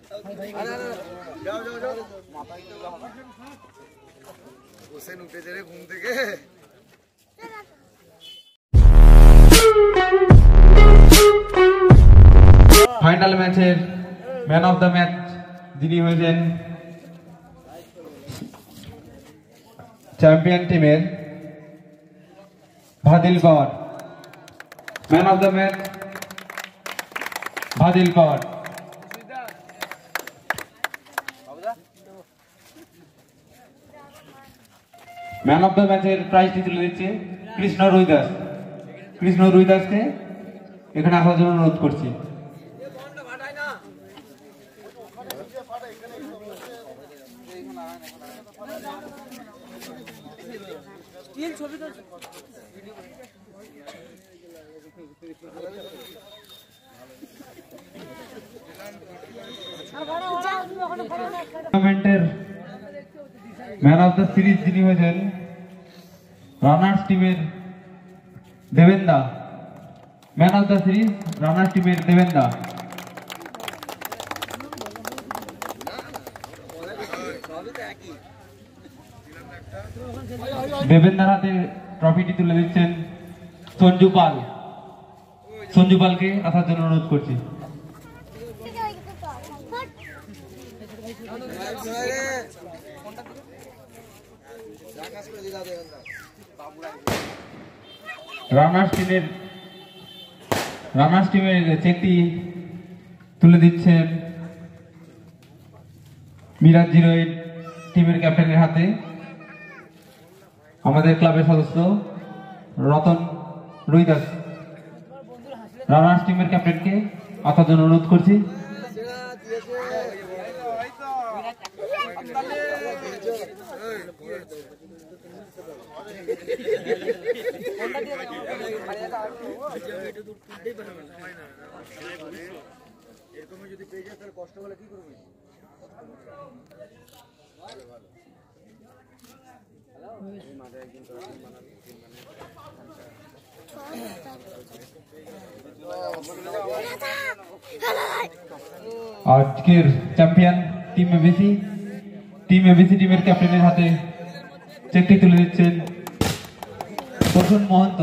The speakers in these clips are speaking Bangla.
যাও যাও যাও হোসেন উঠেছে রে ঘুম থেকে। ফাইনাল ম্যাচের ম্যান অফ দ্য ম্যাচ যিনি হয়েছেন চ্যাম্পিয়ন টিমের Vadil Pawar. Man of the match Vadil Pawar. Man of the ম্যাচের প্রাইজটি তুলে দিচ্ছে কৃষ্ণ রুইদাস। কৃষ্ণ রুইদাসকে এখানে আসার জন্য অনুরোধ করছি। টুর্নামেন্টের ম্যান অফ দ্য সিরিজ যিনি হয়েছেন রানার্স টিমের দেবেন্দা। Man of the series runners টিমের দেবেন্দা। দেবেন্দার হাতে ট্রফিটি তুলে দিচ্ছেন সঞ্জু পাল। সঞ্জু পালকে আসার জন্য অনুরোধ করছি। রানার্স টিমের চেকটি তুলে দিচ্ছেন মিরাজ 08 টিমের ক্যাপ্টেনের হাতে আমাদের ক্লাবের সদস্য রতন রুইদাস। রানার্স টিমের ক্যাপ্টেনকে আসার জন্য অনুরোধ করছি। এরকম যদি পেয়ে যায় তাহলে কষ্ট হলে কি করবে? আজকের চ্যাম্পিয়ন টিম এবিসি টিমের ক্যাপ্টেনের হাতে চেকটি তুলে দিচ্ছেন প্রসূন মহন্ত।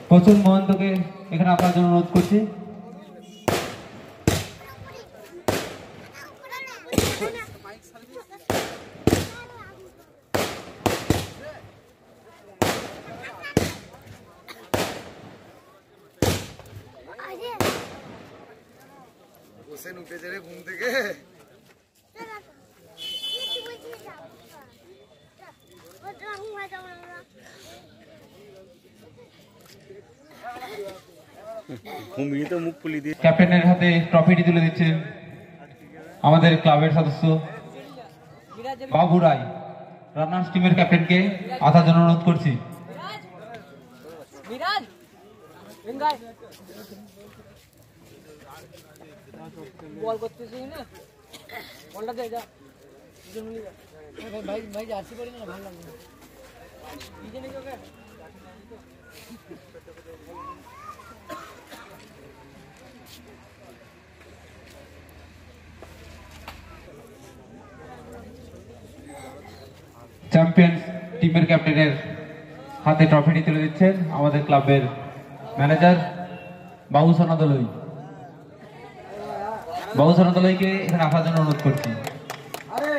প্রসূন মহন্তকে এখানে আসার জন্য অনুরোধ করছি। হোসেন উঠেছে রে ঘুম থেকে। ঘুমিয়ে তো মুখ ফুলি দিয়ে ক্যাপ্টেনের হাতে ট্রফিটি তুলে দিচ্ছেন আমাদের ক্লাবের সদস্য বাবু রায়। রানার্স টিমের ক্যাপ্টেনকে আসার জন্য অনুরোধ করছি। বল করতেছি না বলটা দে যা ভাই ভাই জার্সি পরি না ভালো লাগবে না এই যে নাকি ওকে চ্যাম্পিয়ন টিমের ক্যাপ্টেনের হাতে ট্রফিটি তুলে দিচ্ছেন আমাদের ক্লাবের ম্যানেজার বাবু সোনাদলই। বাবু সোনাদলইকে এখানে আসার জন্য অনুরোধ করছি। আরে